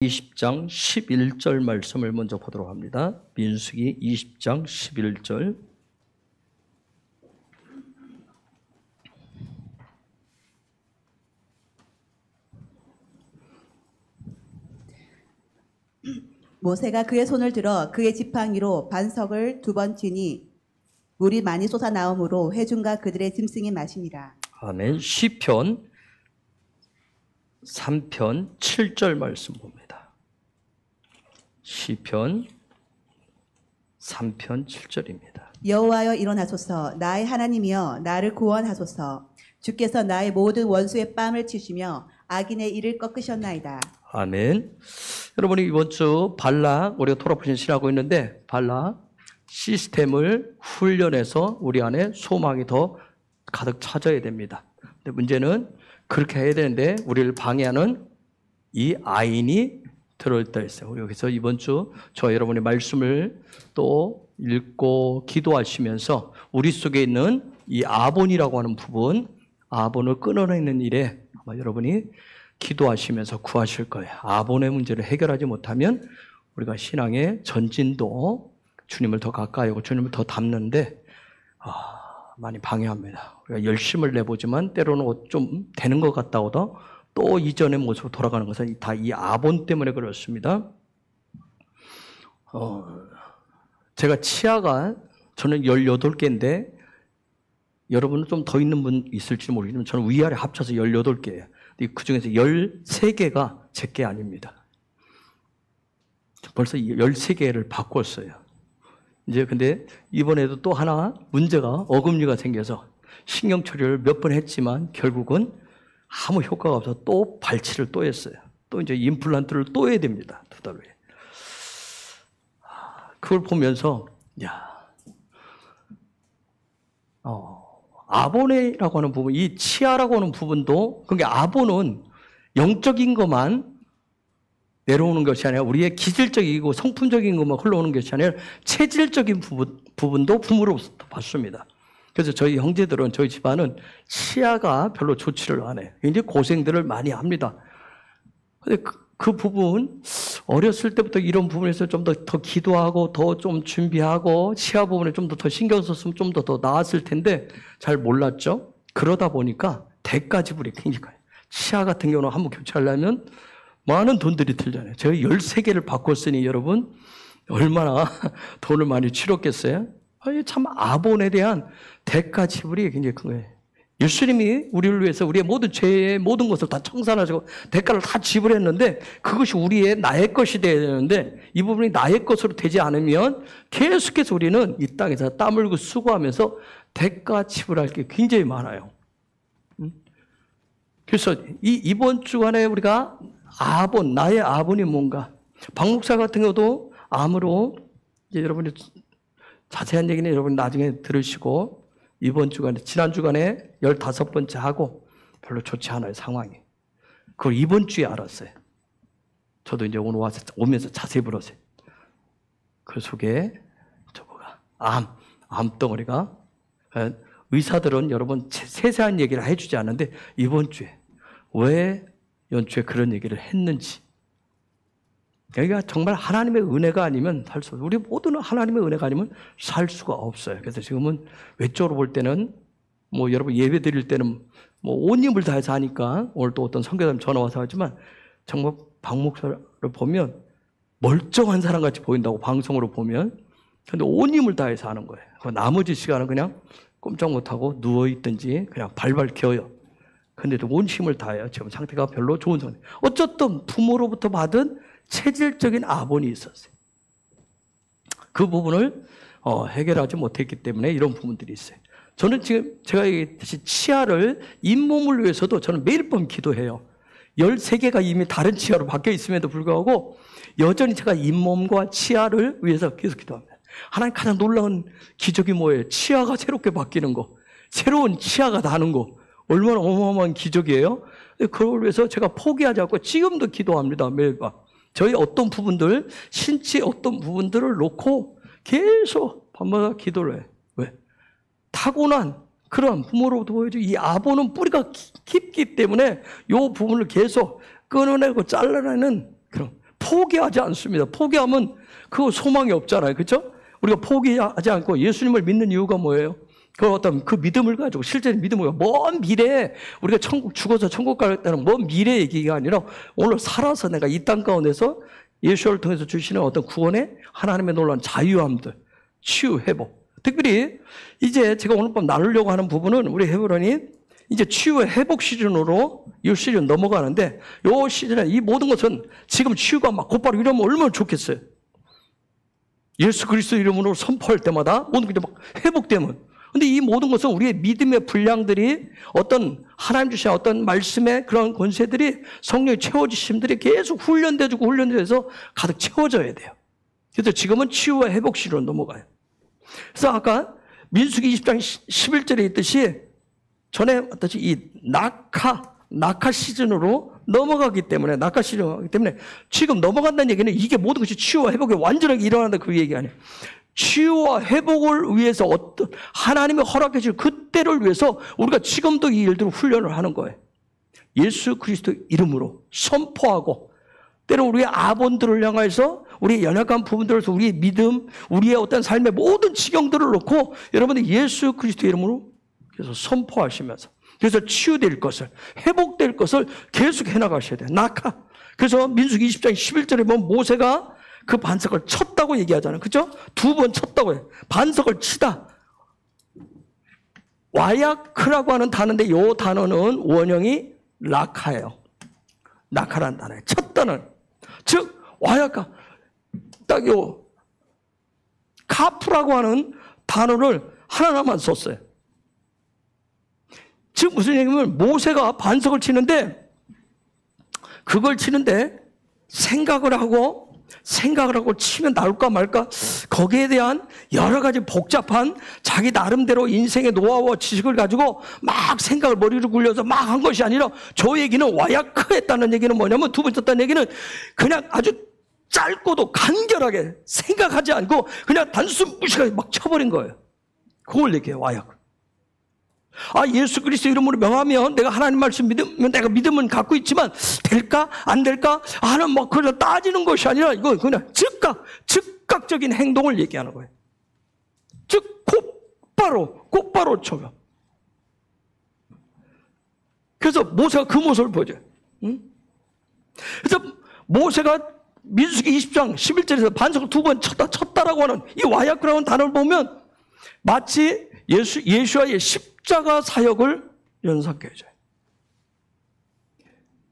20장 11절 말씀을 먼저 보도록 합니다. 민수기 20장 11절. 모세가 그의 손을 들어 그의 지팡이로 반석을 2번 치니 물이 많이 솟아나오므로 회중과 그들의 짐승이 마시니라. 아멘. 시편 3편 7절 말씀 봅니다. 시편 3편 7절입니다. 여호와여 일어나소서, 나의 하나님이여 나를 구원하소서. 주께서 나의 모든 원수의 뺨을 치시며 악인의 이를 꺾으셨나이다. 아멘. 여러분이 이번 주 발락, 우리가 토라포신 신하고 있는데 발락 시스템을 훈련해서 우리 안에 소망이 더 가득 차져야 됩니다. 근데 문제는 그렇게 해야 되는데 우리를 방해하는 이 아인이 들어있다 했어요. 그래서 이번 주 저 여러분의 말씀을 또 읽고 기도하시면서 우리 속에 있는 이 아본이라고 하는 부분, 아본을 끊어내는 일에 아마 여러분이 기도하시면서 구하실 거예요. 아본의 문제를 해결하지 못하면 우리가 신앙의 전진도 주님을 더 가까이 하고 주님을 더 닮는데 많이 방해합니다. 우리가 열심을 내보지만 때로는 좀 되는 것 같다고도 또 이전의 모습으로 돌아가는 것은 다 이 아본 때문에 그렇습니다. 제가 치아가 저는 18개인데 여러분은 좀 더 있는 분 있을지 모르겠지만 저는 위아래 합쳐서 18개예요. 그 중에서 13개가 제 게 아닙니다. 벌써 13개를 바꿨어요. 이제 근데 이번에도 또 하나 문제가 어금니가 생겨서 신경 처리를 몇 번 했지만 결국은 아무 효과가 없어서 또 발치를 또 했어요. 또 이제 임플란트를 또 해야 됩니다. 2달 후에. 그걸 보면서 아본이라고 하는 부분, 이 치아라고 하는 부분도, 그러니까 아본은 영적인 것만 내려오는 것이 아니라 우리의 기질적이고 성품적인 것만 흘러오는 것이 아니라 체질적인 부분도 부모로부터 받습니다. 그래서 저희 형제들은, 저희 집안은 치아가 별로 좋지를 않아요. 굉장히 고생들을 많이 합니다. 근데 그 부분, 어렸을 때부터 이런 부분에서 좀 더 기도하고 더 좀 준비하고 치아 부분에 좀 더 신경 썼으면 좀 더 나았을 텐데 잘 몰랐죠. 그러다 보니까 대가 지불이 굉장히 커요. 치아 같은 경우는 한번 교체하려면 많은 돈들이 들잖아요. 제가 13개를 바꿨으니 여러분 얼마나 돈을 많이 치렀겠어요? 참 아본에 대한 대가 지불이 굉장히 큰 거예요. 예수님이 우리를 위해서 우리의 모든 죄의 모든 것을 다 청산하시고 대가를 다 지불했는데 그것이 나의 것이 되어야 되는데 이 부분이 나의 것으로 되지 않으면 계속해서 우리는 이 땅에서 땀 흘리고 수고하면서 대가 지불할 게 굉장히 많아요. 그래서 이번 주간에 우리가 아본, 나의 아본이 뭔가, 박 목사 같은 경우도 암으로 이제 여러분이 자세한 얘기는 여러분 나중에 들으시고 이번 주간에, 지난 주간에 15번째 하고 별로 좋지 않아요, 상황이. 그걸 이번 주에 알았어요. 저도 이제 오늘 와서 오면서 자세히 물었어요. 그 속에 저거가 암덩어리가, 의사들은 여러분 세세한 얘기를 해주지 않는데 이번 주에 왜 연초에 그런 얘기를 했는지. 그러니까 정말 하나님의 은혜가 아니면 살 수 없어요. 우리 모두는 하나님의 은혜가 아니면 살 수가 없어요. 그래서 지금은 외적으로 볼 때는 여러분 예배 드릴 때는 온 힘을 다해서 하니까 오늘 또 어떤 선교사님 전화 와서 하지만 정말 박 목사를 보면 멀쩡한 사람 같이 보인다고 방송으로 보면. 근데 온 힘을 다해서 하는 거예요. 나머지 시간은 그냥 꼼짝 못하고 누워있든지 그냥 발발 기어요. 근데도 온 힘을 다해요. 지금 상태가 별로 좋은 상태. 어쨌든 부모로부터 받은 체질적인 아본이 있었어요. 그 부분을 해결하지 못했기 때문에 이런 부분들이 있어요. 저는 지금 제가 얘기했듯이 치아를 잇몸을 위해서도 저는 매일 밤 기도해요. 13개가 이미 다른 치아로 바뀌어 있음에도 불구하고 여전히 제가 잇몸과 치아를 위해서 계속 기도합니다. 하나님 가장 놀라운 기적이 뭐예요? 치아가 새롭게 바뀌는 거. 새로운 치아가 나는 거. 얼마나 어마어마한 기적이에요? 그걸 위해서 제가 포기하지 않고 지금도 기도합니다. 매일 밤. 저희 어떤 부분들, 신체 어떤 부분들을 놓고 계속 밤마다 기도를 해요. 왜? 타고난 그런 부모로부터 보여준 이 아본은 뿌리가 깊기 때문에 이 부분을 계속 끊어내고 잘라내는 그런 포기하지 않습니다. 포기하면 그 소망이 없잖아요. 그렇죠? 우리가 포기하지 않고 예수님을 믿는 이유가 뭐예요? 그 어떤 그 믿음을 가지고 실제 믿음을 먼 미래에 우리가 천국 죽어서 천국 가겠다는 먼 미래 얘기가 아니라 오늘 살아서 내가 이 땅 가운데서 예수를 통해서 주시는 어떤 구원의 하나님의 놀라운 자유함들, 치유, 회복. 특별히 이제 제가 오늘 밤 나누려고 하는 부분은 우리 헤브론이 이제 치유 회복 시즌으로 이 시즌 넘어가는데 이 시즌에 이 모든 것은 지금 치유가 막 곧바로 이러면 얼마나 좋겠어요. 예수 그리스도 이름으로 선포할 때마다 모든 게 막 회복되면. 근데 이 모든 것은 우리의 믿음의 분량들이 어떤 하나님 주신 어떤 말씀의 그런 권세들이 성령의 채워주심들이 계속 훈련돼서 가득 채워져야 돼요. 그래서 지금은 치유와 회복 시즌으로 넘어가요. 그래서 아까 민수기 20장 11절에 있듯이 전에 어떻지 이 낙하 시즌으로 넘어가기 때문에 지금 넘어간다는 얘기는 이게 모든 것이 치유와 회복이 완전하게 일어난다 그 얘기 아니에요. 치유와 회복을 위해서 어떤 하나님이 허락해 주신 그때를 위해서 우리가 지금도 이 일들을 훈련을 하는 거예요. 예수 그리스도 이름으로 선포하고 때로 우리의 아본들을 향해서 우리의 연약한 부분들에서 우리의 믿음, 우리의 어떤 삶의 모든 지경들을 놓고 여러분들 예수 그리스도 이름으로 그래서 선포하시면서 그래서 치유될 것을 회복될 것을 계속 해나가셔야 돼요. 그래서 민수기 20장 11절에 보면 모세가 그 반석을 쳤다고 얘기하잖아요. 그렇죠? 2번 쳤다고 해요. 반석을 치다. 와야크라고 하는 단어인데 이 단어는 원형이 라카예요. 라카라는 단어예요. 쳤다는. 즉 와야카 딱 요 카프라고 하는 단어를 하나만 썼어요. 즉 무슨 얘기냐면 모세가 반석을 치는데 그걸 치는데 생각을 하고 치면 나올까 말까 거기에 대한 여러 가지 복잡한 자기 나름대로 인생의 노하우와 지식을 가지고 막 생각을 머리를 굴려서 막 한 것이 아니라 저 얘기는 와야크 했다는 얘기는 뭐냐면 2번 쳤다는 얘기는 그냥 아주 짧고도 간결하게 생각하지 않고 그냥 단순 무식하게 막 쳐버린 거예요. 그걸 얘기해요. 와야크. 예수 그리스도 이름으로 명하면 내가 하나님 말씀 믿으면 내가 믿음은 갖고 있지만 될까 안 될까 하는 뭐 그걸 따지는 것이 아니라 이거 그냥 즉각적인 행동을 얘기하는 거예요. 즉 곧바로 쳐요. 그래서 모세가 그 모습을 보여줘요. 그래서 모세가 민수기 20장 11절에서 반석을 2번 쳤다라고 하는 이 와야크라는 단어를 보면 마치 예수와의 십자가 사역을 연상해줘요.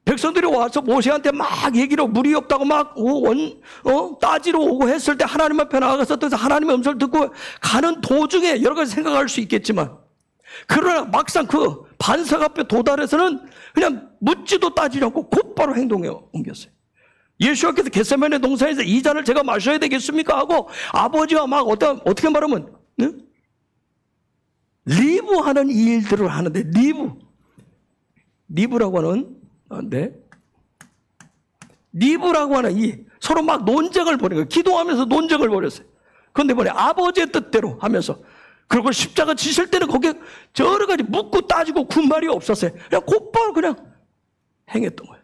백성들이 와서 모세한테 막 얘기로 물이 없다고 막 따지러 오고 했을 때 하나님 앞에 나가서 하나님의 음성을 듣고 가는 도중에 여러 가지 생각할 수 있겠지만 그러나 막상 그 반석 앞에 도달해서는 그냥 묻지도 따지지 않고 곧바로 행동에 옮겼어요. 예수께서 겟세마네 동산에서 이 잔을 제가 마셔야 되겠습니까? 하고 아버지와 막 어떻게 말하면 리브하는 일들을 하는데 리브라고 하는 리브라고 하는 이 서로 막 논쟁을 벌인 거예요. 기도하면서 논쟁을 벌였어요. 그런데 뭐냐 아버지의 뜻대로 하면서 그리고 십자가 지실 때는 거기에 여러 가지 묻고 따지고 군말이 없었어요. 그냥 곧바로 그냥 행했던 거예요.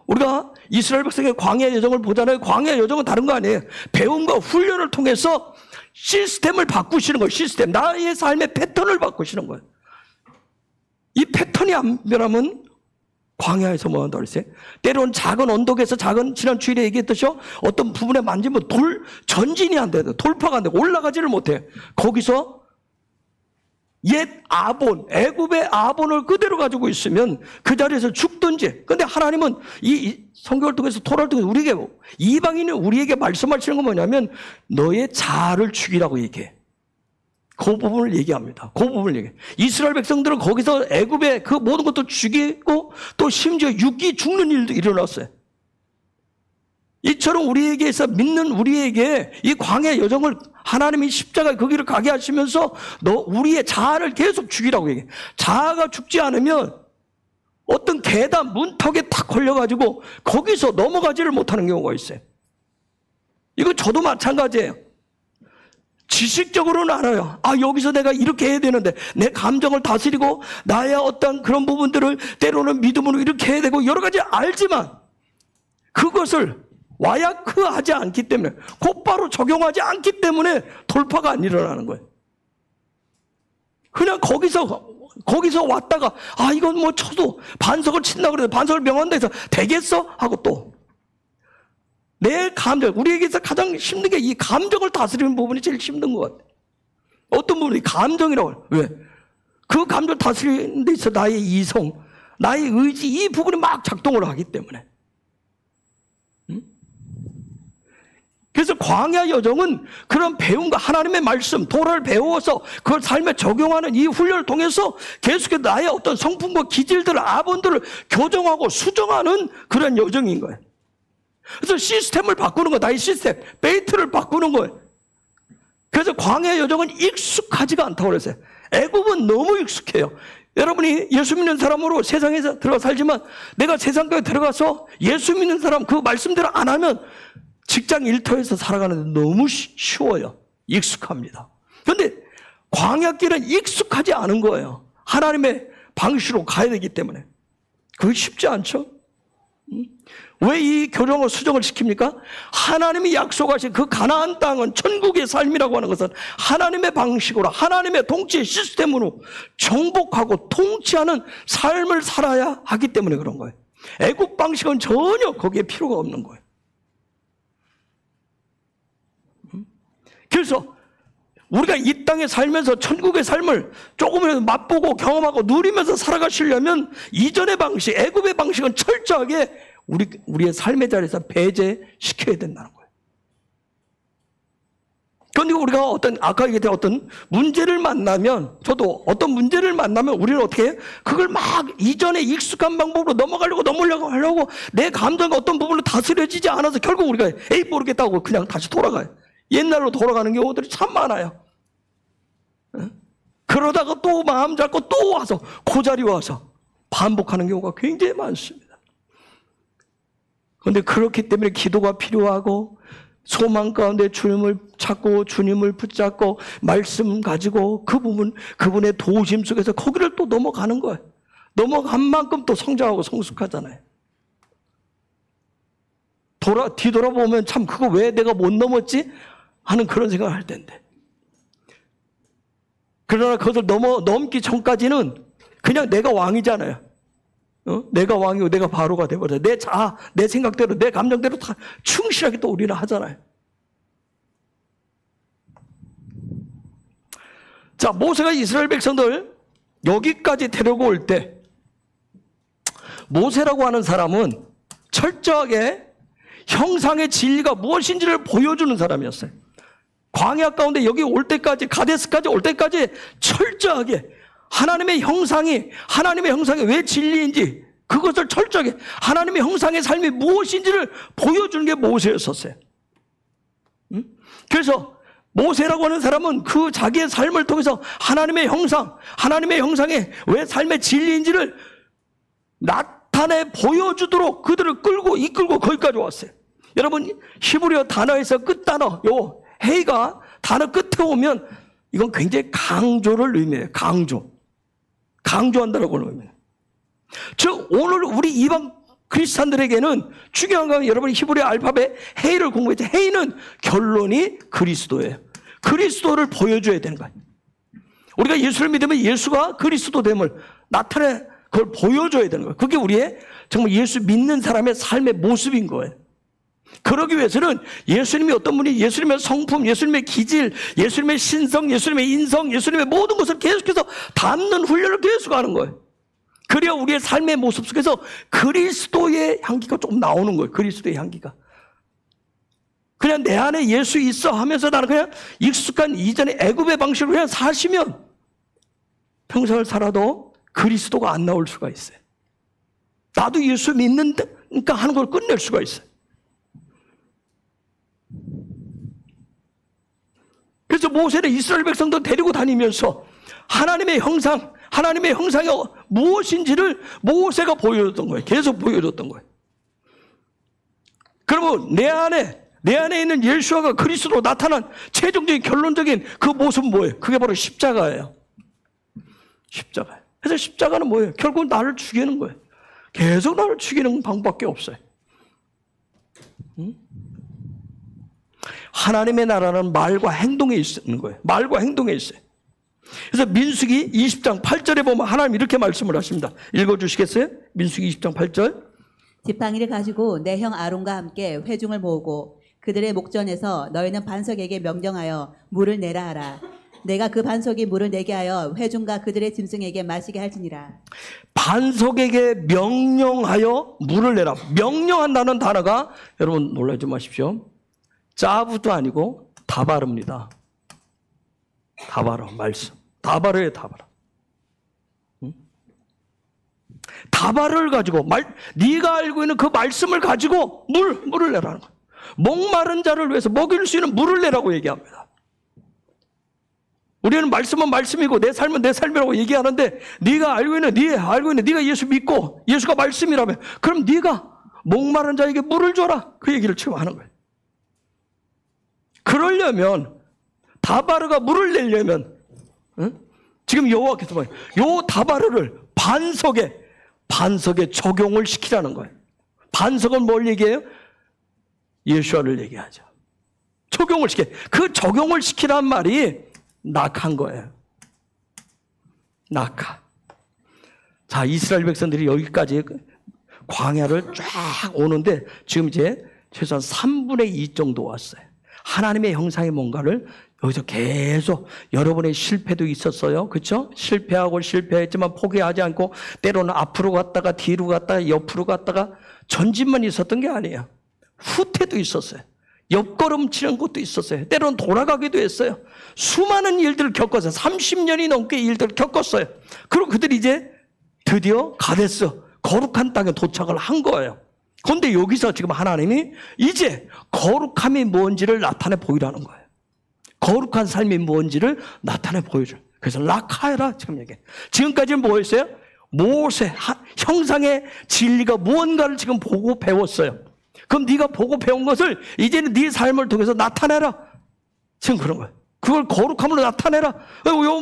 우리가 이스라엘 백성의 광야 여정을 보잖아요. 광야 여정은 다른 거 아니에요. 배움과 훈련을 통해서 시스템을 바꾸시는 거예요. 시스템. 나의 삶의 패턴을 바꾸시는 거예요. 이 패턴이 안 변하면 광야에서 뭐 한다고 그랬어요? 때로는 작은 언덕에서 지난 주일에 얘기했듯이 어떤 부분에 만지면 전진이 안 돼요. 돌파가 안 돼요. 올라가지를 못해요. 거기서 옛 애굽의 아본을 그대로 가지고 있으면 그 자리에서 죽든지. 근데 하나님은 이 성경을 통해서 토라를 통해서 이방인이 우리에게 말씀하시는 건 뭐냐면 너의 자아를 죽이라고 얘기해. 그 부분을 얘기합니다. 그 부분을 얘기해. 이스라엘 백성들은 거기서 애굽의 그 모든 것도 죽이고 또 심지어 육이 죽는 일도 일어났어요. 이처럼 우리에게서 믿는 우리에게 이 광야 여정을 하나님이 십자가 그 길을 가게 하시면서 우리의 자아를 계속 죽이라고 얘기해. 자아가 죽지 않으면 어떤 계단 문턱에 탁 걸려가지고 거기서 넘어가지를 못하는 경우가 있어요. 이거 저도 마찬가지예요. 지식적으로는 알아요. 아, 여기서 내가 이렇게 해야 되는데, 내 감정을 다스리고 나의 어떤 그런 부분들을 때로는 믿음으로 이렇게 해야 되고 여러 가지 알지만 그것을 와야크하지 않기 때문에, 곧바로 적용하지 않기 때문에 돌파가 안 일어나는 거예요. 그냥 거기서 왔다가, 아, 이건 뭐 쳐도 반석을 친다고 그래서 반석을 명한다 해서 되겠어? 하고 또. 내 감정, 우리에게서 가장 힘든 게 이 감정을 다스리는 부분이 제일 힘든 것 같아요. 어떤 부분이 감정이라고 해요. 왜? 그 감정을 다스리는 데 있어 나의 이성, 나의 의지, 이 부분이 막 작동을 하기 때문에. 그래서 광야 여정은 그런 배운 거, 하나님의 말씀, 도라를 배워서 그걸 삶에 적용하는 이 훈련을 통해서 계속해서 나의 어떤 성품과 기질들을, 아본들을 교정하고 수정하는 그런 여정인 거예요. 그래서 시스템을 바꾸는 거예요. 나의 시스템, 베이트를 바꾸는 거예요. 그래서 광야 여정은 익숙하지가 않다고 그랬어요. 애굽은 너무 익숙해요. 여러분이 예수 믿는 사람으로 세상에서 들어가 살지만 내가 세상까지 들어가서 예수 믿는 사람 그 말씀대로 안 하면 직장 일터에서 살아가는데 너무 쉬워요. 익숙합니다. 그런데 광야길은 익숙하지 않은 거예요. 하나님의 방식으로 가야 되기 때문에. 그게 쉽지 않죠? 왜 이 교정을 수정을 시킵니까? 하나님이 약속하신 그 가나안 땅은 천국의 삶이라고 하는 것은 하나님의 방식으로, 하나님의 통치 시스템으로 정복하고 통치하는 삶을 살아야 하기 때문에 그런 거예요. 애국 방식은 전혀 거기에 필요가 없는 거예요. 그래서 우리가 이 땅에 살면서 천국의 삶을 조금이라도 맛보고 경험하고 누리면서 살아가시려면 이전의 방식, 애굽의 방식은 철저하게 우리의 삶의 자리에서 배제시켜야 된다는 거예요. 그런데 우리가 아까 얘기했던 어떤 문제를 만나면, 저도 어떤 문제를 만나면 우리는 어떻게 해요? 그걸 막 이전에 익숙한 방법으로 넘어가려고 하려고 내 감정과 어떤 부분을 다스려지지 않아서 결국 우리가 에이 모르겠다고 그냥 다시 돌아가요. 옛날로 돌아가는 경우들이 참 많아요. 그러다가 또 마음 잡고 또 와서 그 자리 와서 반복하는 경우가 굉장히 많습니다. 그런데 그렇기 때문에 기도가 필요하고 소망 가운데 주님을 찾고 주님을 붙잡고 말씀 가지고 그분의 도우심 속에서 거기를 또 넘어가는 거예요. 넘어간 만큼 또 성장하고 성숙하잖아요. 뒤돌아보면 참 그거 왜 내가 못 넘었지? 하는 그런 생각을 할 텐데. 그러나 그것을 넘기 전까지는 그냥 내가 왕이잖아요. 내가 왕이고 내가 바로가 돼버려요. 내 생각대로, 내 감정대로 다 충실하게 또 우리는 하잖아요. 자, 모세가 이스라엘 백성들 여기까지 데리고 올 때, 모세라고 하는 사람은 철저하게 형상의 진리가 무엇인지를 보여주는 사람이었어요. 광야 가운데 여기 올 때까지, 가데스까지 올 때까지 철저하게 하나님의 형상이 왜 진리인지, 그것을 철저하게 하나님의 형상의 삶이 무엇인지를 보여주는 게 모세였었어요. 그래서 모세라고 하는 사람은 그 자기의 삶을 통해서 하나님의 형상의 왜 삶의 진리인지를 나타내 보여주도록 그들을 이끌고 거기까지 왔어요. 여러분, 히브리어 단어에서 끝단어, 요 헤이가 단어 끝에 오면 이건 굉장히 강조를 의미해요. 강조한다라고 의미해요. 즉, 오늘 우리 이방 크리스찬들에게는 중요한 건 여러분이 히브리 알파벳 헤이를 공부했죠. 헤이는 결론이 그리스도예요. 그리스도를 보여줘야 되는 거예요. 우리가 예수를 믿으면 예수가 그리스도됨을 나타내 그걸 보여줘야 되는 거예요. 그게 우리의 정말 예수 믿는 사람의 삶의 모습인 거예요. 그러기 위해서는 예수님이 어떤 분이, 예수님의 성품, 예수님의 기질, 예수님의 신성, 예수님의 인성, 예수님의 모든 것을 계속해서 담는 훈련을 계속 하는 거예요. 그래야 우리의 삶의 모습 속에서 그리스도의 향기가 조금 나오는 거예요. 그리스도의 향기가. 그냥 내 안에 예수 있어 하면서 나는 그냥 익숙한 이전의 애굽의 방식으로 그냥 사시면 평생을 살아도 그리스도가 안 나올 수가 있어요. 나도 예수 믿는다니까 하는 걸 끝낼 수가 있어요. 그래서 모세는 이스라엘 백성들 데리고 다니면서 하나님의 형상이 무엇인지를 모세가 보여줬던 거예요. 계속 보여줬던 거예요. 그러면 내 안에 내 안에 있는 예수아가 그리스도로 나타난 최종적인 결론적인 그 모습은 뭐예요? 그게 바로 십자가예요. 십자가. 그래서 십자가는 뭐예요? 결국 나를 죽이는 거예요. 계속 나를 죽이는 방법밖에 없어요. 하나님의 나라는 말과 행동에 있는 거예요. 말과 행동에 있어요. 그래서 민수기 20장 8절에 보면 하나님 이렇게 말씀을 하십니다. 읽어주시겠어요? 민수기 20장 8절. 지팡이를 가지고 내 형 아론과 함께 회중을 모으고 그들의 목전에서 너희는 반석에게 명령하여 물을 내라 하라. 내가 그 반석이 물을 내게 하여 회중과 그들의 짐승에게 마시게 할지니라. 반석에게 명령하여 물을 내라. 명령한다는 단어가 여러분 놀라지 마십시오. 짜부도 아니고 다바르입니다. 다바르 말씀. 다바르예요, 다바르. 다바르를 가지고 네가 알고 있는 그 말씀을 가지고 물을 내라는 거예요. 목마른 자를 위해서 먹일 수 있는 물을 내라고 얘기합니다. 우리는 말씀은 말씀이고 내 삶은 내 삶이라고 얘기하는데 네가 알고 있는 네가 예수 믿고 예수가 말씀이라면 그럼 네가 목마른 자에게 물을 줘라. 그 얘기를 지금 하는 거예요. 그러려면 다바르가 물을 내려면 지금 여호와께서 요 다바르를 반석에 적용을 시키라는 거예요. 반석은 뭘 얘기해요? 예수아를 얘기하죠. 적용을 시켜. 그 적용을 시키란 말이 낙한 거예요. 낙하. 자, 이스라엘 백성들이 여기까지 광야를 쫙 오는데 지금 이제 최소한 3분의 2 정도 왔어요. 하나님의 형상의 뭔가를 여기서 계속 여러분의 실패도 있었어요. 그렇죠? 실패했지만 포기하지 않고 때로는 앞으로 갔다가 뒤로 갔다가 옆으로 갔다가 전진만 있었던 게 아니에요. 후퇴도 있었어요. 옆걸음 치는 것도 있었어요. 때로는 돌아가기도 했어요. 수많은 일들을 겪었어요. 30년이 넘게 일들을 겪었어요. 그리고 그들이 이제 드디어 가데스 거룩한 땅에 도착을 한 거예요. 그런데 여기서 지금 하나님이 이제 거룩함이 뭔지를 나타내 보이라는 거예요. 거룩한 삶이 뭔지를 나타내 보여줘요. 그래서 라카에라 지금 얘기해요. 지금까지는 뭐였어요? 모세 형상의 진리가 무언가를 지금 보고 배웠어요. 그럼 네가 보고 배운 것을 이제는 네 삶을 통해서 나타내라. 지금 그런 거예요. 그걸 거룩함으로 나타내라.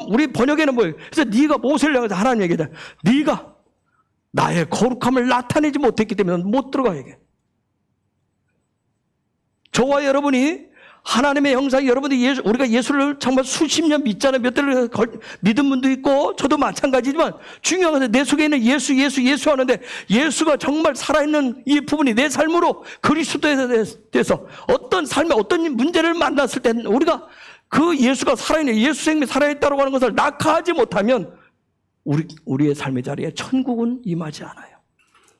우리 번역에는 뭐예요? 그래서 네가 모세를 향해서 하나님 얘기해. 네가 나의 거룩함을 나타내지 못했기 때문에 못 들어가 얘기해. 저와 여러분이 하나님의 형상이 여러분들이 우리가 예수를 정말 수십 년 믿잖아요. 몇 대를 믿은 분도 있고 저도 마찬가지지만 중요한 것은 내 속에 있는 예수 하는데 예수가 정말 살아있는 이 부분이 내 삶으로 그리스도에 대해서 어떤 삶에 어떤 문제를 만났을 때 우리가 그 예수가 살아있는 예수 생명이 살아있다고 하는 것을 낙하하지 못하면 우리의 삶의 자리에 천국은 임하지 않아요.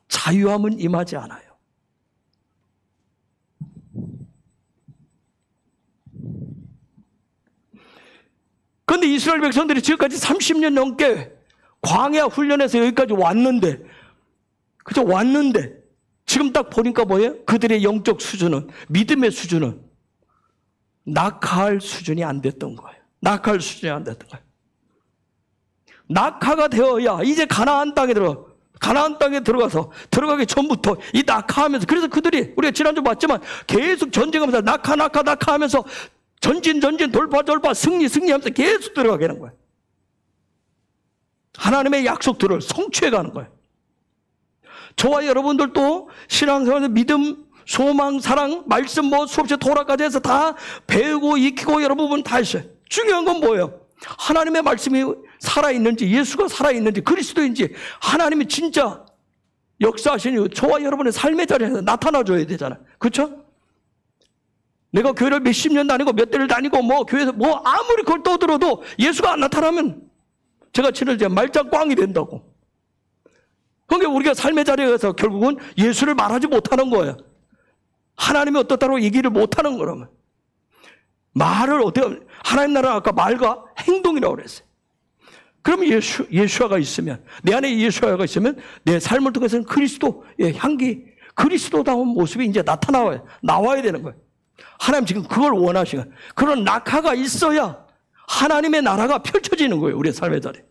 자유함은 임하지 않아요. 그런데 이스라엘 백성들이 지금까지 30년 넘게 광야 훈련에서 여기까지 왔는데 지금 딱 보니까 뭐예요? 그들의 영적 수준은, 믿음의 수준은 낙하할 수준이 안 됐던 거예요. 낙하할 수준이 안 됐던 거예요. 낙하가 되어야 이제 가나안 땅에 들어가서 들어가기 전부터 이 낙하하면서 그래서 그들이 우리가 지난주 봤지만 계속 전쟁하면서 낙하하면서 전진 돌파 승리하면서 계속 들어가게 하는 거예요. 하나님의 약속들을 성취해 가는 거예요. 저와 여러분들도 신앙생활에서 믿음, 소망, 사랑, 말씀 수없이 토라까지 해서 다 배우고 익히고 여러분 다 했어요. 중요한 건 뭐예요? 하나님의 말씀이 살아있는지 예수가 살아있는지 그리스도인지 하나님이 진짜 역사하시니 저와 여러분의 삶의 자리에서 나타나줘야 되잖아요. 그렇죠? 내가 교회를 몇십 년 다니고 몇 대를 다니고 교회에서 아무리 그걸 떠들어도 예수가 안 나타나면 제가 지난주에 말짱 꽝이 된다고. 그러니까 우리가 삶의 자리에서 결국은 예수를 말하지 못하는 거예요. 하나님이 어떻다고 얘기를 못하는 거라면. 말을 어떻게 하나님 나라 아까 말과 행동이라고 그랬어요. 그럼 예수아가 있으면 내 안에 예수아가 있으면 내 삶을 통해서는 그리스도의 향기 그리스도다운 모습이 이제 나와야 되는 거예요. 하나님 지금 그걸 원하시는 거예요. 그런 낙하가 있어야 하나님의 나라가 펼쳐지는 거예요. 우리의 삶의 자리에.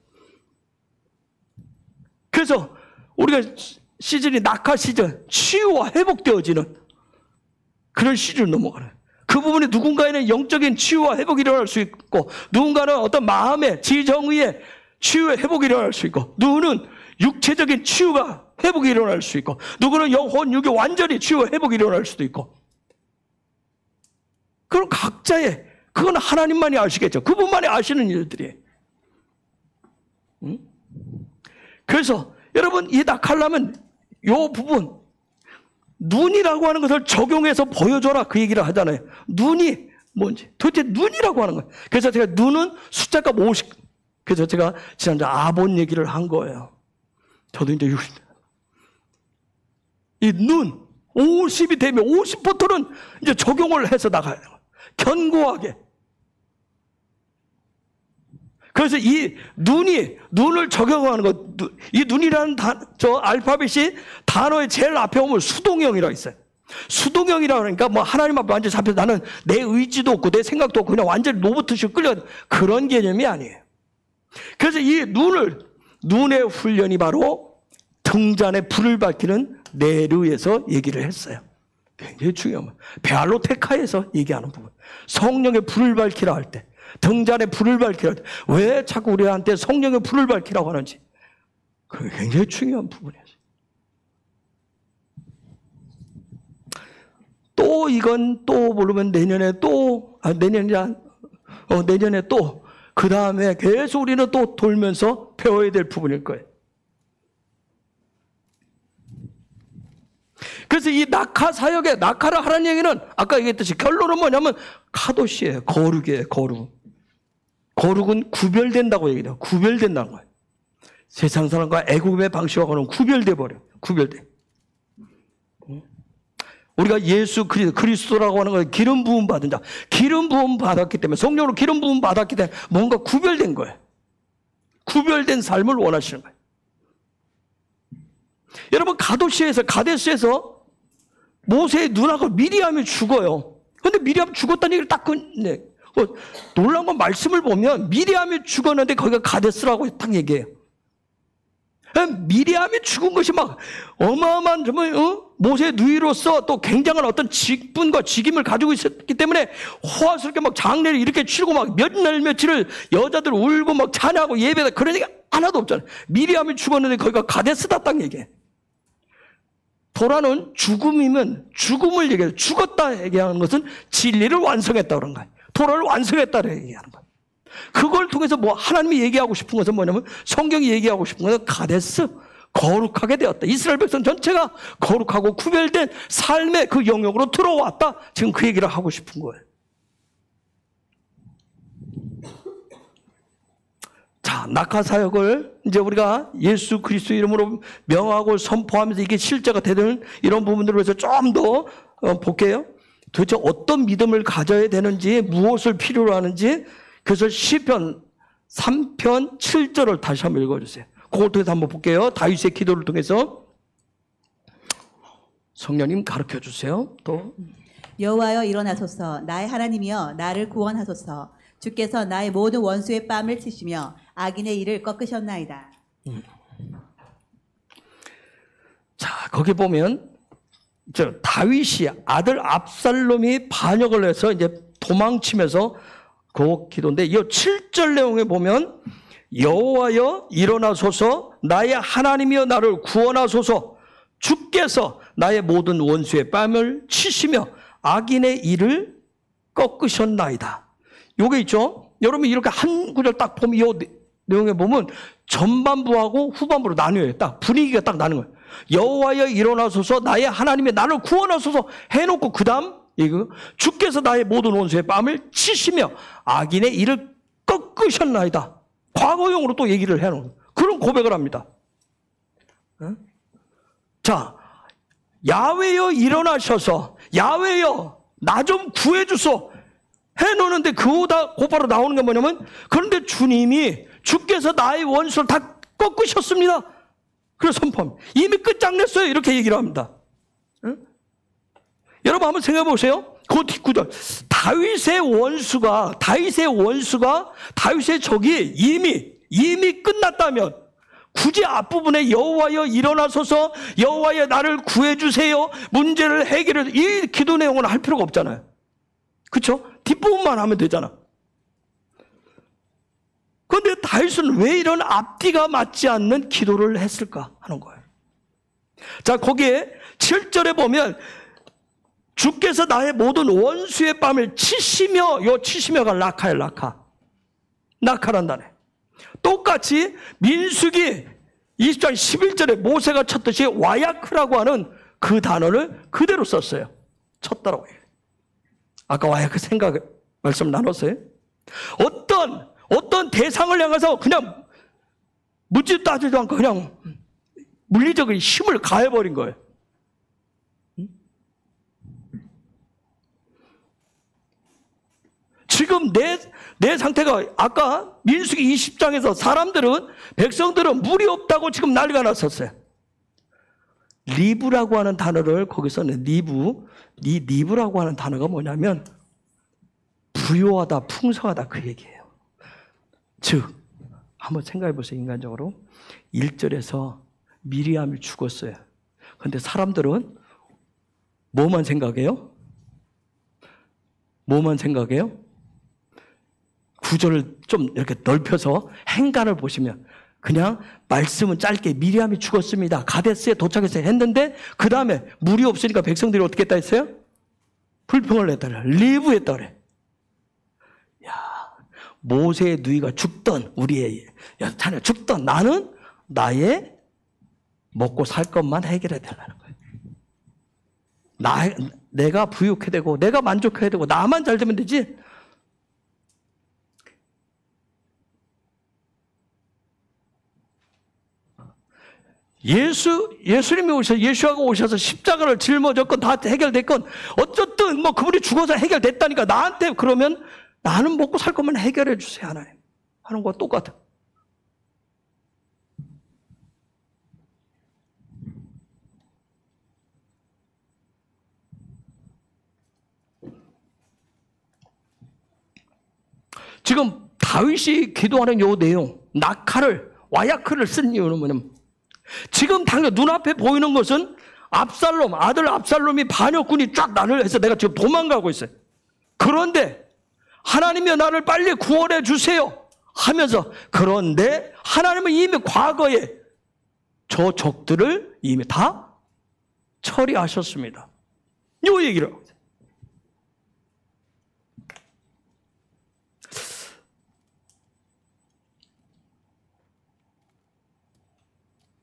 그래서 우리가 시즌이 낙하 시즌 치유와 회복되어지는 그런 시즌을 넘어가는 거예요. 그 부분에 누군가에는 영적인 치유와 회복이 일어날 수 있고, 누군가는 어떤 마음의 지정의의 치유와 회복이 일어날 수 있고, 누구는 육체적인 치유가 회복이 일어날 수 있고, 누구는 영혼, 육이 완전히 치유와 회복이 일어날 수도 있고. 그럼 각자의, 그건 하나님만이 아시겠죠. 그분만이 아시는 일들이에요. 응? 그래서 여러분, 이 낙하려면 요 부분, 눈이라고 하는 것을 적용해서 보여줘라, 그 얘기를 하잖아요. 눈이 뭔지, 도대체 눈이라고 하는 거예요. 그래서 제가 눈은 숫자가 50, 그래서 제가 지난주에 아본 얘기를 한 거예요. 저도 이제 60. 이 눈, 50이 되면 50부터는 이제 적용을 해서 나가야 돼요. 견고하게. 그래서 이 눈을 적용하는 것, 이 눈이라는 저 알파벳이 단어의 제일 앞에 오면 수동형이라고 있어요. 수동형이라고 하니까 뭐 하나님 앞에 완전히 잡혀서 나는 내 의지도 없고 내 생각도 없고 그냥 완전히 로봇식 끌려, 그런 개념이 아니에요. 그래서 이 눈의 훈련이 바로 등잔에 불을 밝히는 내르에서 얘기를 했어요. 굉장히 중요한 거예요. 베알로테카에서 얘기하는 부분. 성령의 불을 밝히라 할 때, 등잔에 불을 밝히라 할 때, 왜 자꾸 우리한테 성령의 불을 밝히라고 하는지, 그게 굉장히 중요한 부분이에요. 또 이건 또 모르면 내년에 또, 내년에 또, 그 다음에 계속 우리는 또 돌면서 배워야 될 부분일 거예요. 그래서 이 낙하 사역에, 낙하를 하라는 얘기는 아까 얘기했듯이 결론은 뭐냐면 카도시예요. 거룩이에요. 거룩은 구별된다고 얘기해요. 구별된다는 거예요. 세상 사람과 애국의 방식하고는 구별돼 버려요. 구별돼. 우리가 예수 그리스도라고 하는 건 기름 부음 받은 자, 기름 부음 받았기 때문에, 성령으로 기름 부음 받았기 때문에 뭔가 구별된 거예요. 구별된 삶을 원하시는 거예요. 여러분, 가데스에서 모세의 누나가 미리암이 죽어요. 그런데 미리암 죽었다는 얘기를 딱 끝내. 놀라운 건 말씀을 보면 미리암이 죽었는데 거기가 가데스라고 딱 얘기해요. 미리암이 죽은 것이 막 어마어마한 정말 모세의 누이로서 또 굉장한 어떤 직분과 직임을 가지고 있었기 때문에 호화스럽게 막 장례를 이렇게 치르고 막 몇 날 며칠을 여자들 울고 막 찬양하고 예배다, 그런 얘기 하나도 없잖아요. 미리암이 죽었는데 거기가 가데스다 딱 얘기해. 토라는 죽음이면 죽음을 얘기해요. 죽었다 얘기하는 것은 진리를 완성했다 그런 거예요. 토라를 완성했다고 얘기하는 거예요. 그걸 통해서 뭐 하나님이 얘기하고 싶은 것은 뭐냐면, 성경이 얘기하고 싶은 것은 가데스, 거룩하게 되었다. 이스라엘 백성 전체가 거룩하고 구별된 삶의 그 영역으로 들어왔다. 지금 그 얘기를 하고 싶은 거예요. 자, 낙하 사역을 이제 우리가 예수 그리스도 이름으로 명하고 선포하면서 이게 실제가 되는 이런 부분들을 위해서 좀 더 볼게요. 도대체 어떤 믿음을 가져야 되는지, 무엇을 필요로 하는지, 그래서 시편 3편 7절을 다시 한번 읽어주세요. 그걸 통해서 한번 볼게요. 다윗의 기도를 통해서. 성령님 가르쳐 주세요. 또. 여호와여 일어나소서, 나의 하나님이여 나를 구원하소서. 주께서 나의 모든 원수의 뺨을 치시며 악인의 일을 꺾으셨나이다. 자, 거기 보면 다윗이 아들 압살롬이 반역을 해서 이제 도망치면서 그 기도인데, 이 7절 내용에 보면 여호와여 일어나소서, 나의 하나님이여 나를 구원하소서. 주께서 나의 모든 원수의 뺨을 치시며 악인의 일을 꺾으셨나이다. 요게 있죠. 여러분 이렇게 한 구절 딱 보면 이 내용에 보면 전반부하고 후반부로 나뉘어요. 딱 분위기가 딱 나는 거예요. 여호와여 일어나소서, 나의 하나님의 나를 구원하소서 해놓고 그 다음 이거 주께서 나의 모든 원수의 뺨을 치시며 악인의 일을 꺾으셨나이다. 과거용으로 또 얘기를 해놓은 그런 고백을 합니다. 자, 야훼여 일어나셔서 야훼여 나 좀 구해주소 해놓는데 그거다 곧바로 나오는 게 뭐냐면, 그런데 주께서 나의 원수를 다 꺾으셨습니다. 그래서 선포합니다. 이미 끝장냈어요. 이렇게 얘기를 합니다. 응? 여러분 한번 생각해 보세요. 그 뒷구절. 다윗의 원수가 다윗의 적이 이미 끝났다면, 굳이 앞부분에 여호와여 일어나소서, 여호와여 나를 구해주세요, 문제를 해결해, 이 기도 내용은 할 필요가 없잖아요. 그렇죠? 뒷부분만 하면 되잖아. 그런데 다윗은 왜 이런 앞뒤가 맞지 않는 기도를 했을까 하는 거예요. 자, 거기에 7절에 보면 주께서 나의 모든 원수의 뺨을 치시며, 요 치시며가 라카예요. 라카란다네. 똑같이 민수기 20장 11절에 모세가 쳤듯이 와야크라고 하는 그 단어를 그대로 썼어요. 쳤다라고 해요. 아까 와야크 생각 말씀 나눴어요. 어떤 대상을 향해서 그냥 묻지도 따지도 않고 그냥 물리적인 힘을 가해버린 거예요. 지금 내 상태가 아까 민수기 20장에서 백성들은 물이 없다고 지금 난리가 났었어요. 리브라고 하는 단어를 거기서는 리브라고 하는 단어가 뭐냐면 부요하다, 풍성하다 그 얘기예요. 즉 한번 생각해 보세요. 인간적으로 1절에서 미리암이 죽었어요. 그런데 사람들은 뭐만 생각해요? 9절을 좀 이렇게 넓혀서 행간을 보시면 그냥 말씀은 짧게 미리암이 죽었습니다, 가데스에 도착해서 했는데 그 다음에 물이 없으니까 백성들이 어떻게 했다 했어요? 불평을 했다 그래. 리브했다 그래. 야, 모세의 누이가 죽던 자네 죽던 나는 나의 먹고 살 것만 해결해 달라는 거예요. 내가 부유해야 되고 내가 만족해야 되고 나만 잘 되면 되지. 예수님이 예수가 오셔서 십자가를 짊어졌건 다 해결됐건 어쨌든 뭐 그분이 죽어서 해결됐다니까 나한테 그러면 나는 먹고 살 것만 해결해 주세요 하나님 하는 거와 똑같아. 지금 다윗이 기도하는 요 내용, 와야크를 쓴 이유는 뭐냐면 지금 당장 눈앞에 보이는 것은 아들 압살롬이 반역군이 쫙 나를 해서 내가 지금 도망가고 있어요. 그런데 하나님이여 나를 빨리 구원해 주세요 하면서, 그런데 하나님은 이미 과거에 저 적들을 이미 다 처리하셨습니다. 요 얘기를 하고 있어요.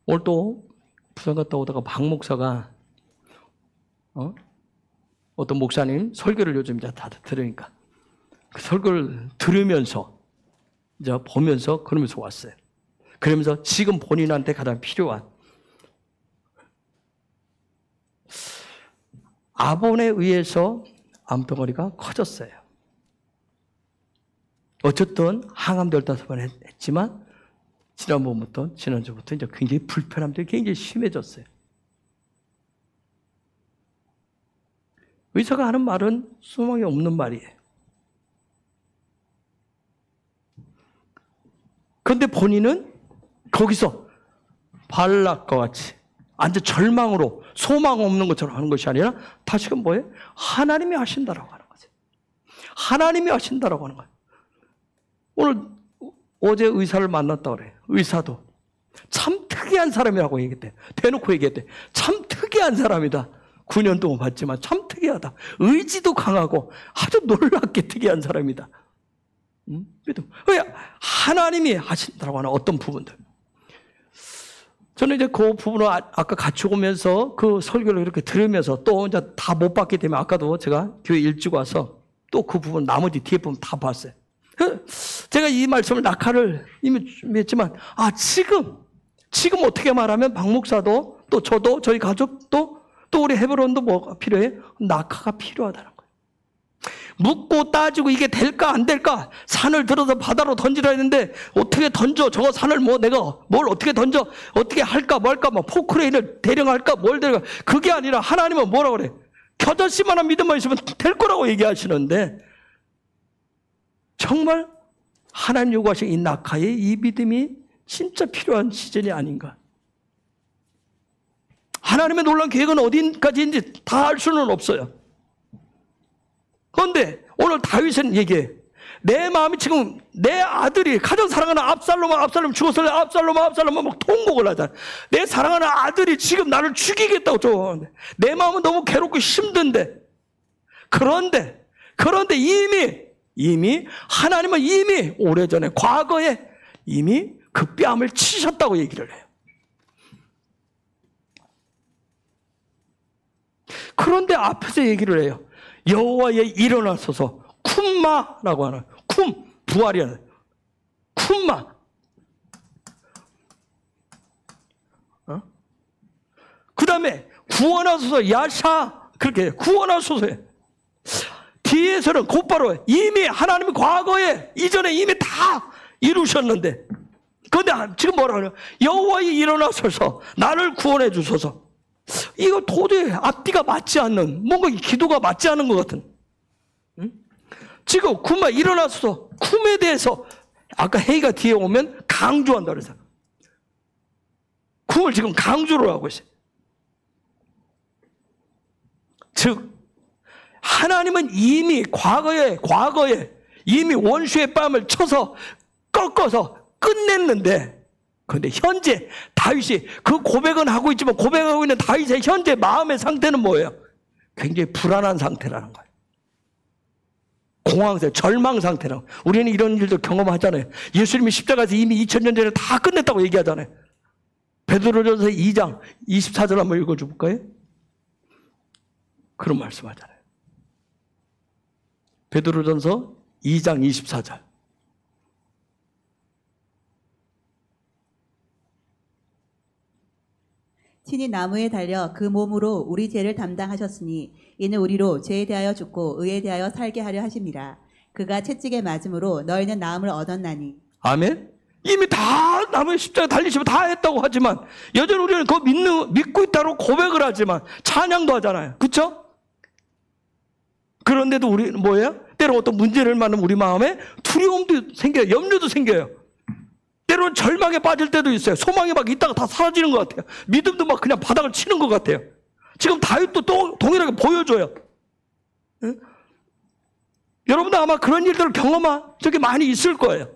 오늘 또 부산 갔다 오다가 박 목사가 어떤 목사님 설교를 요즘 이제 다들 들으니까 그 설교를 들으면서 이제 보면서 그러면서 왔어요. 그러면서 지금 본인한테 가장 필요한 아본에 의해서 암덩어리가 커졌어요. 어쨌든 항암 15번 했지만 지난주부터 이제 굉장히 불편함들이 굉장히 심해졌어요. 의사가 하는 말은 소망이 없는 말이에요. 그런데 본인은 거기서 발락과 같이 완전 절망으로 소망 없는 것처럼 하는 것이 아니라 다시금 뭐예요? 하나님이 하신다라고 하는 거죠. 하나님이 하신다라고 하는 거예요. 어제 의사를 만났다고 그래요. 의사도 참 특이한 사람이라고 얘기했대. 대놓고 얘기했대. 참 특이한 사람이다. 9년 동안 봤지만 참 특이하다. 의지도 강하고 아주 놀랍게 특이한 사람이다. 왜? 하나님이 하신다라고 하는 어떤 부분들. 저는 이제 그 부분을 아까 같이 오면서 그 설교를 이렇게 들으면서 또 이제 다 못 봤기 때문에 아까도 제가 교회 일찍 와서 또 그 부분 나머지 뒤에 부분 다 봤어요. 제가 이 말씀을 낙하를 이미 했지만 지금 어떻게 말하면 박 목사도 또 저도 저희 가족도 또 우리 헤브론도 뭐가 필요해? 낙하가 필요하다는 거예요. 묻고 따지고 이게 될까 안 될까? 산을 들어서 바다로 던지라 했는데 어떻게 던져? 저거 산을 내가 뭘 어떻게 던져? 어떻게 할까 말까? 포크레인을 대령할까? 뭘 대령? 그게 아니라 하나님은 뭐라고 그래? 겨자씨만한 믿음만 있으면 될 거라고 얘기하시는데 정말 하나님 요구하신 이 낙하의 이 믿음이 진짜 필요한 시즌이 아닌가. 하나님의 놀라운 계획은 어디까지인지 다 알 수는 없어요. 그런데 오늘 다윗은 얘기해. 내 마음이 지금 내 아들이 가장 사랑하는 압살롬 죽었을 때 압살롬 막 통곡을 하잖아. 내 사랑하는 아들이 지금 나를 죽이겠다고 좋아하는데 내 마음은 너무 괴롭고 힘든데 그런데 이미 하나님은 이미 오래전에 과거에 이미 그 뺨을 치셨다고 얘기를 해요. 그런데 앞에서 얘기를 해요. 여호와여 일어나소서 쿰마라고 하는 부활이 하는 쿰마. 그 다음에 구원하소서 야샤 그렇게 구원하소서 해. 뒤에서는 곧바로 이미 하나님이 과거에 이전에 이미 다 이루셨는데 그런데 지금 뭐라 그래요? 여호와여 일어나소서 나를 구원해 주소서. 이거 도저히 앞뒤가 맞지 않는 뭔가 기도가 맞지 않은 것 같은. 지금 쿰마 일어나서 쿰에 대해서 아까 헤이가 뒤에 오면 강조한다 그래서 쿰을 지금 강조를 하고 있어요. 즉 하나님은 이미 과거에 이미 원수의 뺨을 쳐서 꺾어서 끝냈는데 그런데 현재 다윗이 그 고백은 하고 있지만 고백하고 있는 다윗의 현재 마음의 상태는 뭐예요? 굉장히 불안한 상태라는 거예요. 공황상, 절망 상태라고. 우리는 이런 일도 경험하잖아요. 예수님이 십자가에서 이미 2000년 전에 다 끝냈다고 얘기하잖아요. 베드로전서 2장 24절 한번 읽어줘 볼까요? 그런 말씀 하잖아요. 베드로전서 2장 24절. 친히 나무에 달려 그 몸으로 우리 죄를 담당하셨으니 이는 우리로 죄에 대하여 죽고 의에 대하여 살게 하려 하심이라. 그가 채찍에 맞음으로 너희는 나음을 얻었나니. 아멘. 이미 다 나무에 십자가에 달리시면 다 했다고 하지만 여전히 우리는 그거 믿고 있다고 고백을 하지만 찬양도 하잖아요. 그렇죠? 그런데도 우리는 뭐예요? 때로 어떤 문제를 만나면 우리 마음에 두려움도 생겨요. 염려도 생겨요. 때로는 절망에 빠질 때도 있어요. 소망이 막 있다가 다 사라지는 것 같아요. 믿음도 막 그냥 바닥을 치는 것 같아요. 지금 다윗도 또 동일하게 보여줘요. 응? 여러분도 아마 그런 일들을 경험한 적이 많이 있을 거예요.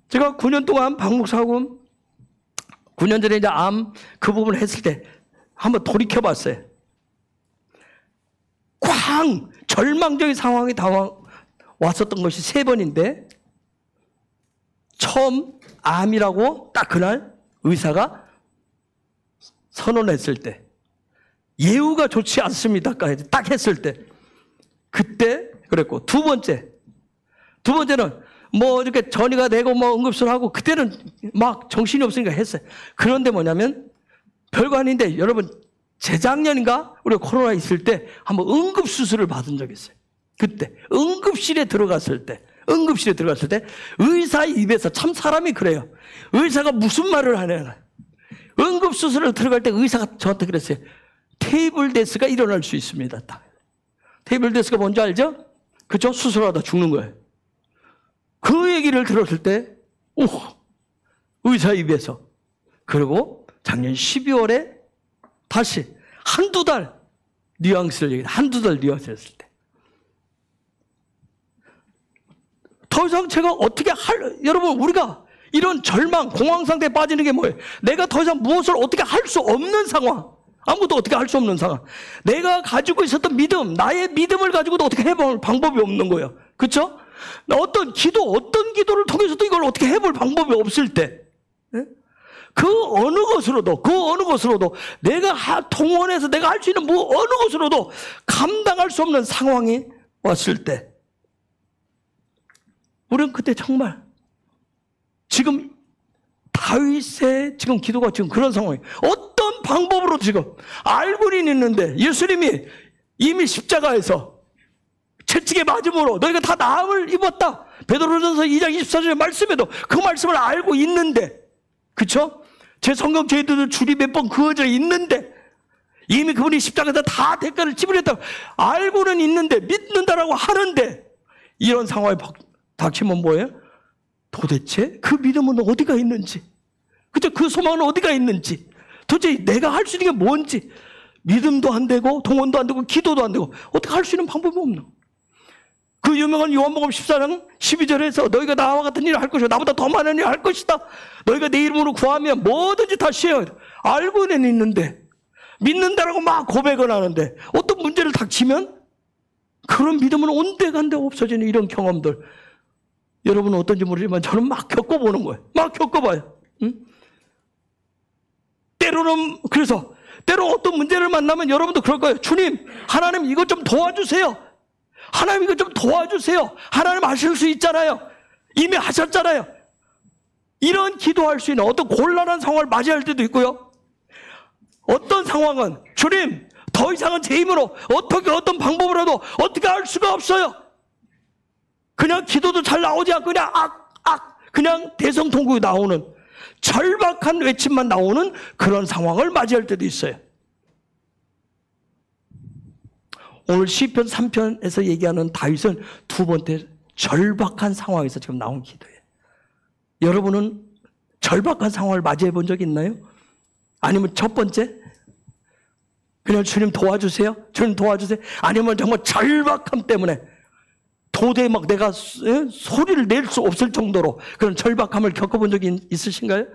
제가 9년 동안 박 목사하고 9년 전에 이제 암 그 부분을 했을 때 한번 돌이켜 봤어요. 꽝! 절망적인 상황이 왔었던 것이 3번인데 처음 암이라고 딱 그날 의사가 선언했을 때 예후가 좋지 않습니다. 딱 했을 때 그때 그랬고 두 번째는 뭐 이렇게 전이가 되고 뭐 응급수를 하고 그때는 막 정신이 없으니까 했어요. 그런데 뭐냐면 별거 아닌데 여러분 재작년인가 우리가 코로나 있을 때 한번 응급수술을 받은 적이 있어요. 그때 응급실에 들어갔을 때 의사 입에서 참 사람이 그래요. 의사가 무슨 말을 하냐. 응급수술을 들어갈 때 의사가 저한테 그랬어요. 테이블 데스가 일어날 수 있습니다. 테이블 데스가 뭔지 알죠? 그죠? 수술하다 죽는 거예요. 그 얘기를 들었을 때 의사 입에서 그리고 작년 12월에 다시 한두 달 뉘앙스를 했을 때 더 이상 제가 어떻게 여러분 우리가 이런 절망, 공황 상태에 빠지는 게 뭐예요? 내가 더 이상 무엇을 어떻게 할 수 없는 상황. 아무것도 어떻게 할 수 없는 상황. 내가 가지고 있었던 믿음, 나의 믿음을 가지고도 어떻게 해볼 방법이 없는 거예요. 그렇죠? 어떤 기도를 통해서도 이걸 어떻게 해볼 방법이 없을 때 그 어느 것으로도 내가 동원해서 내가 할 수 있는 어느 것으로도 감당할 수 없는 상황이 왔을 때 우리는 그때 정말 지금 다윗의 지금 기도가 지금 그런 상황이에요. 어떤 방법으로 지금 알고는 있는데 예수님이 이미 십자가에서 채찍에 맞음으로 너희가 다 나음을 입었다. 베드로전서 2장 24절의 말씀에도 그 말씀을 알고 있는데 그렇죠? 제 성경 저희들도 줄이 몇 번 그어져 있는데 이미 그분이 십자가에서 다 대가를 지불했다고 알고는 있는데 믿는다라고 하는데 이런 상황에 닥치면 뭐예요? 도대체 그 믿음은 어디가 있는지, 그죠? 그 소망은 어디가 있는지, 도대체 내가 할 수 있는 게 뭔지, 믿음도 안 되고 동원도 안 되고 기도도 안 되고 어떻게 할 수 있는 방법이 없는. 그 유명한 요한복음 14장 12절에서 너희가 나와 같은 일을 할 것이고 나보다 더 많은 일을 할 것이다. 너희가 내 이름으로 구하면 뭐든지 다 시행하라. 알고는 있는데, 믿는다라고 막 고백을 하는데 어떤 문제를 닥치면 그런 믿음은 온데간데 없어지는 이런 경험들, 여러분은 어떤지 모르지만 저는 막 겪어보는 거예요. 막 겪어봐요. 응? 때로는 그래서 때로 어떤 문제를 만나면 여러분도 그럴 거예요. 주님, 하나님 이것 좀 도와주세요. 하나님 이것 좀 도와주세요. 하나님 하실 수 있잖아요. 이미 하셨잖아요. 이런 기도할 수 있는 어떤 곤란한 상황을 맞이할 때도 있고요. 어떤 상황은 주님, 더 이상은 제 힘으로 어떻게 어떤 방법으로도 어떻게 할 수가 없어요. 그냥 기도도 잘 나오지 않고 그냥 그냥 대성통곡이 나오는 절박한 외침만 나오는 그런 상황을 맞이할 때도 있어요. 오늘 시편 3편에서 얘기하는 다윗은 두 번째 절박한 상황에서 지금 나온 기도예요. 여러분은 절박한 상황을 맞이해 본 적 있나요? 아니면 첫 번째 그냥 주님 도와주세요, 주님 도와주세요, 아니면 정말 절박함 때문에 도저히 막 내가 소리를 낼 수 없을 정도로 그런 절박함을 겪어본 적이 있으신가요?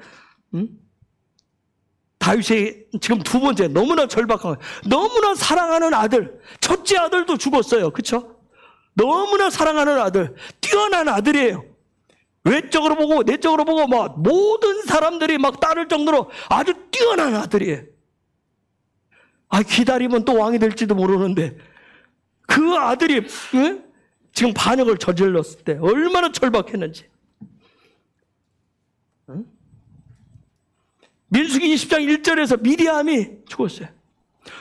다윗이 지금 두 번째 너무나 절박한, 너무나 사랑하는 아들, 첫째 아들도 죽었어요. 그렇죠? 너무나 사랑하는 아들, 뛰어난 아들이에요. 외적으로 보고 내적으로 보고 막 모든 사람들이 막 따를 정도로 아주 뛰어난 아들이에요. 기다리면 또 왕이 될지도 모르는데 그 아들이 지금 반역을 저질렀을 때 얼마나 절박했는지. 민수기 20장 1절에서 미리암이 죽었어요.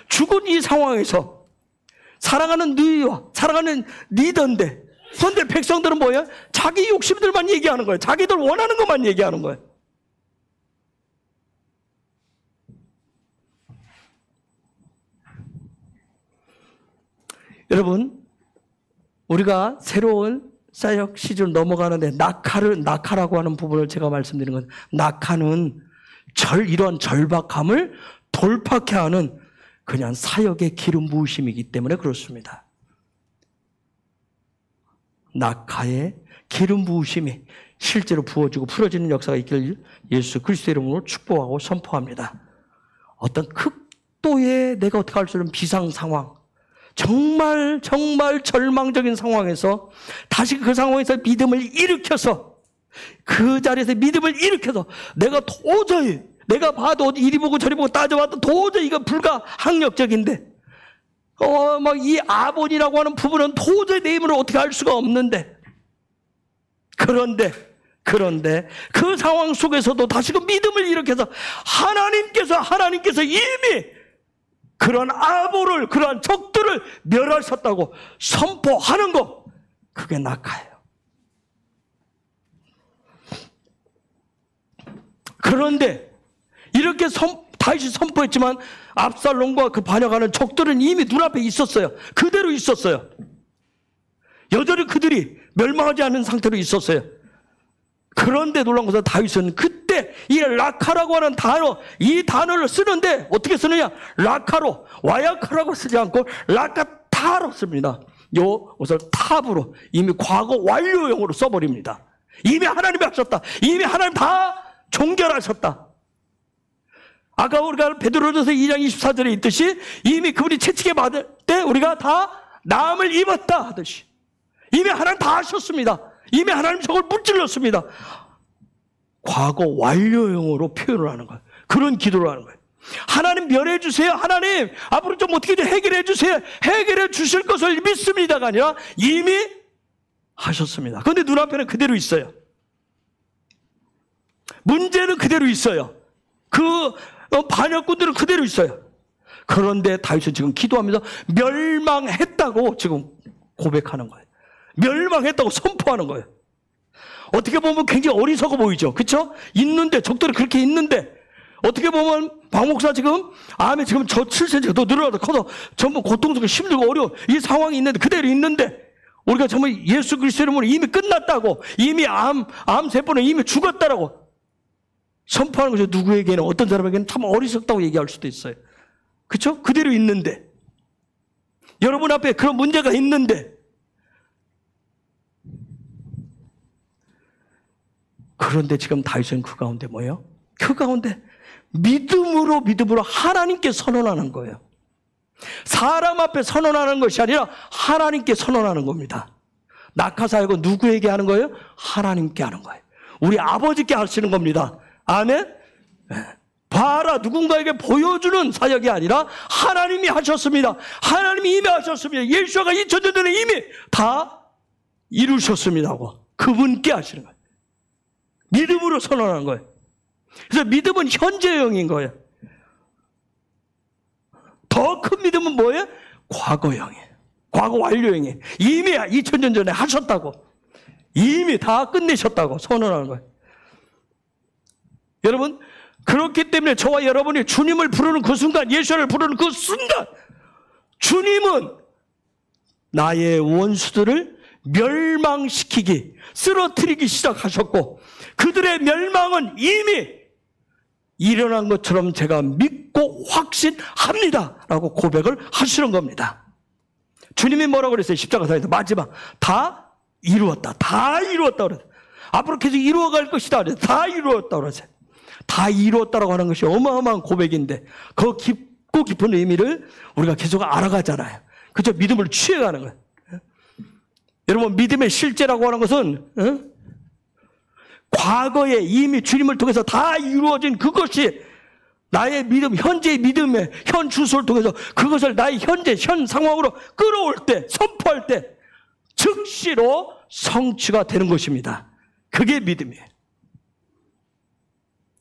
죽은 이 상황에서 사랑하는 누이와 사랑하는 리더인데, 그런데 백성들은 뭐예요? 자기 욕심들만 얘기하는 거예요. 자기들 원하는 것만 얘기하는 거예요. 여러분, 우리가 새로운 사역 시즌 넘어가는데 낙하라고 하는 부분을 제가 말씀드린 건, 낙하는 이런 절박함을 돌파케 하는 그냥 사역의 기름 부으심이기 때문에 그렇습니다. 낙하의 기름 부으심이 실제로 부어지고 풀어지는 역사가 있기를 예수 그리스도의 이름으로 축복하고 선포합니다. 어떤 극도의 내가 어떻게 할 수 없는 비상 상황, 정말 절망적인 상황에서 다시 그 상황에서 믿음을 일으켜서, 그 자리에서 믿음을 일으켜서 내가 도저히, 내가 봐도 이리 보고 저리 보고 따져봐도 도저히 이거 불가항력적인데, 막 이 아본이라고 하는 부분은 도저히 내 힘으로 어떻게 할 수가 없는데, 그런데 그 상황 속에서도 다시금 믿음을 일으켜서 하나님께서 이미 그런 아본을, 그러한 적들을 멸하셨다고 선포하는 것, 그게 낙하예요. 그런데 이렇게 다윗이 선포했지만 압살롬과 그 반역하는 적들은 이미 눈앞에 있었어요. 그대로 있었어요. 여전히 그들이 멸망하지 않은 상태로 있었어요. 그런데 놀라운 것은 다윗은 그때 이 라카라고 하는 단어, 이 단어를 쓰는데 어떻게 쓰느냐? 라카로, 와야카라고 쓰지 않고 라카타로 씁니다. 요것을 탑으로 이미 과거 완료형으로 써버립니다. 이미 하나님이 하셨다. 이미 하나님 다 종결하셨다. 아까 우리가 베드로전서 2장 24절에 있듯이 이미 그분이 채찍에 맞을 때 우리가 다 나음을 입었다 하듯이 이미 하나님 다 하셨습니다. 이미 하나님 저걸 무찔렀습니다. 과거 완료형으로 표현을 하는 거예요. 그런 기도를 하는 거예요. 하나님 멸해 주세요. 하나님 앞으로 좀 어떻게 좀 해결해 주세요. 해결해 주실 것을 믿습니다가 아니라 이미 하셨습니다. 그런데 눈앞에는 그대로 있어요. 문제는 그대로 있어요. 그 반역군들은 그대로 있어요. 그런데 다윗은 지금 기도하면서 멸망했다고 지금 고백하는 거예요. 멸망했다고 선포하는 거예요. 어떻게 보면 굉장히 어리석어 보이죠. 그렇죠? 있는데, 적들이 그렇게 있는데, 어떻게 보면 박 목사 지금 암에 지금 저 7cm가 더 늘어나도 커서 전부 고통스럽고 힘들고 어려운 이 상황이 있는데, 그대로 있는데 우리가 정말 예수 그리스도 이름으로 이미 끝났다고, 이미 암세포는 이미 죽었다라고 선포하는 것이 누구에게는, 어떤 사람에게는 참 어리석다고 얘기할 수도 있어요. 그렇죠? 그대로 있는데, 여러분 앞에 그런 문제가 있는데, 그런데 지금 다윗은 그 가운데 뭐예요? 그 가운데 믿음으로 하나님께 선언하는 거예요. 사람 앞에 선언하는 것이 아니라 하나님께 선언하는 겁니다. 낙하사역은 누구에게 하는 거예요? 하나님께 하는 거예요. 우리 아버지께 하시는 겁니다. 아멘? 봐라, 누군가에게 보여주는 사역이 아니라 하나님이 하셨습니다. 하나님이 이미 하셨습니다. 예수가 2000년 전에 이미 다 이루셨습니다 하고 그분께 하시는 거예요. 믿음으로 선언하는 거예요. 그래서 믿음은 현재형인 거예요. 더 큰 믿음은 뭐예요? 과거형이에요. 과거 완료형이에요. 이미 2000년 전에 하셨다고, 이미 다 끝내셨다고 선언하는 거예요. 여러분, 그렇기 때문에 저와 여러분이 주님을 부르는 그 순간, 예수를 부르는 그 순간, 주님은 나의 원수들을 멸망시키기, 쓰러뜨리기 시작하셨고, 그들의 멸망은 이미 일어난 것처럼 제가 믿고 확신합니다 라고 고백을 하시는 겁니다. 주님이 뭐라고 그랬어요? 십자가상에서 마지막 다 이루었다, 다 이루었다 그랬어요. 앞으로 계속 이루어갈 것이다 그랬어요. 다 이루었다 그랬어요. 다 이루었다라고 하는 것이 어마어마한 고백인데, 그 깊고 깊은 의미를 우리가 계속 알아가잖아요. 그죠? 믿음을 취해가는 거예요. 여러분, 믿음의 실제라고 하는 것은 과거에 이미 주님을 통해서 다 이루어진 그것이 나의 믿음, 현재의 믿음의 현 주소를 통해서 그것을 나의 현재, 현 상황으로 끌어올 때, 선포할 때 즉시로 성취가 되는 것입니다. 그게 믿음이에요.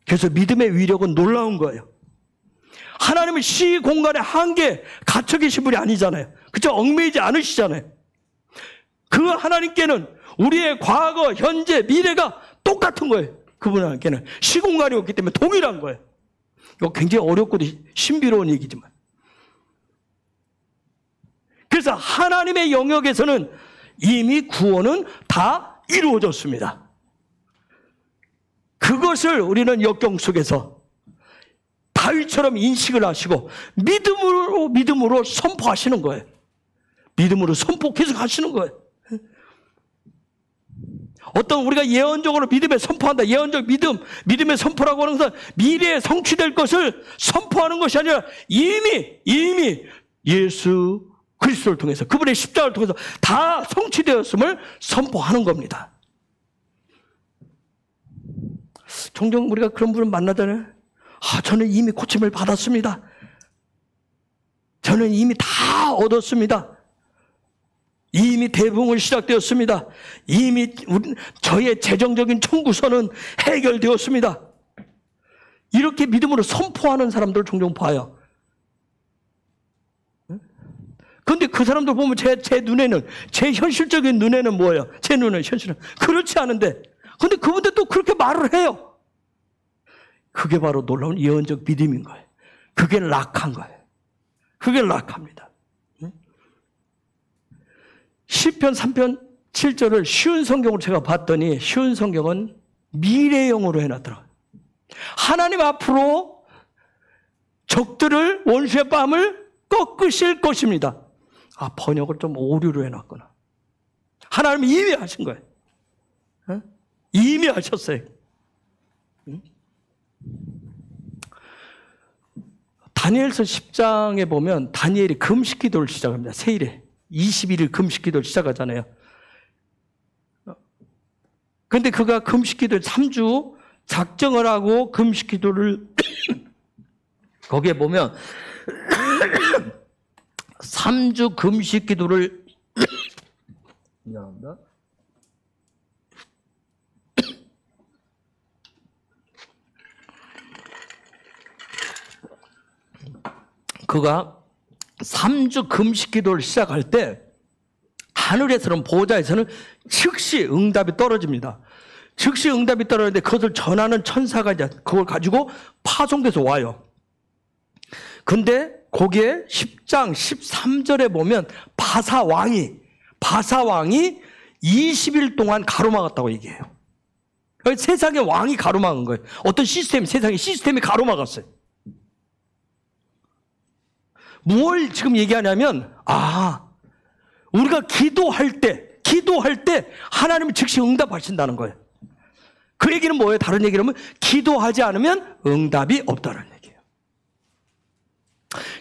그래서 믿음의 위력은 놀라운 거예요. 하나님은 시 공간에 한계에 갇혀 계신 분이 아니잖아요. 그렇죠? 얽매이지 않으시잖아요. 그 하나님께는 우리의 과거, 현재, 미래가 똑같은 거예요. 그분에게는 시공간이 없기 때문에 동일한 거예요. 이거 굉장히 어렵고도 신비로운 얘기지만, 그래서 하나님의 영역에서는 이미 구원은 다 이루어졌습니다. 그것을 우리는 역경 속에서 다윗처럼 인식을 하시고 믿음으로 선포하시는 거예요. 믿음으로 선포 계속 하시는 거예요. 어떤 우리가 예언적으로 믿음에 선포한다, 예언적 믿음의 선포라고 하는 것은 미래에 성취될 것을 선포하는 것이 아니라 이미 예수 그리스도를 통해서, 그분의 십자가를 통해서 다 성취되었음을 선포하는 겁니다. 종종 우리가 그런 분을 만나잖아요. 저는 이미 고침을 받았습니다. 저는 이미 다 얻었습니다. 이미 대붕은 시작되었습니다. 이미 저의 재정적인 청구서는 해결되었습니다. 이렇게 믿음으로 선포하는 사람들을 종종 봐요. 그런데 그 사람들 보면 제 눈에는, 제 현실적인 눈에는 뭐예요? 제 눈은 현실은 그렇지 않은데, 근데 그분들 또 그렇게 말을 해요. 그게 바로 놀라운 예언적 믿음인 거예요. 그게 락한 거예요. 그게 락합니다. 시편 3편 7절을 쉬운 성경으로 제가 봤더니, 쉬운 성경은 미래형으로 해놨더라고요. 하나님 앞으로 적들을, 원수의 뺨을 꺾으실 것입니다. 번역을 좀 오류로 해놨구나. 하나님이 이미 하신 거예요. 이미 하셨어요. 다니엘서 10장에 보면 다니엘이 금식 기도를 시작합니다. 세일에 21일 금식 기도를 시작하잖아요. 그런데 그가 금식 기도를 3주 작정을 하고 금식 기도를 거기에 보면 3주 금식 기도를 미안합니다. 그가 3주 금식 기도를 시작할 때 하늘에서는, 보호자에서는 즉시 응답이 떨어집니다. 즉시 응답이 떨어지는데 그것을 전하는 천사가 이제 그걸 가지고 파송돼서 와요. 근데 거기에 10장 13절에 보면 바사 바사왕이 20일 동안 가로막았다고 얘기해요. 세상의 왕이 가로막은 거예요. 어떤 세상의 시스템이 가로막았어요. 뭘 지금 얘기하냐면, 우리가 기도할 때 하나님은 즉시 응답하신다는 거예요. 그 얘기는 뭐예요? 다른 얘기로 하면 기도하지 않으면 응답이 없다는 얘기예요.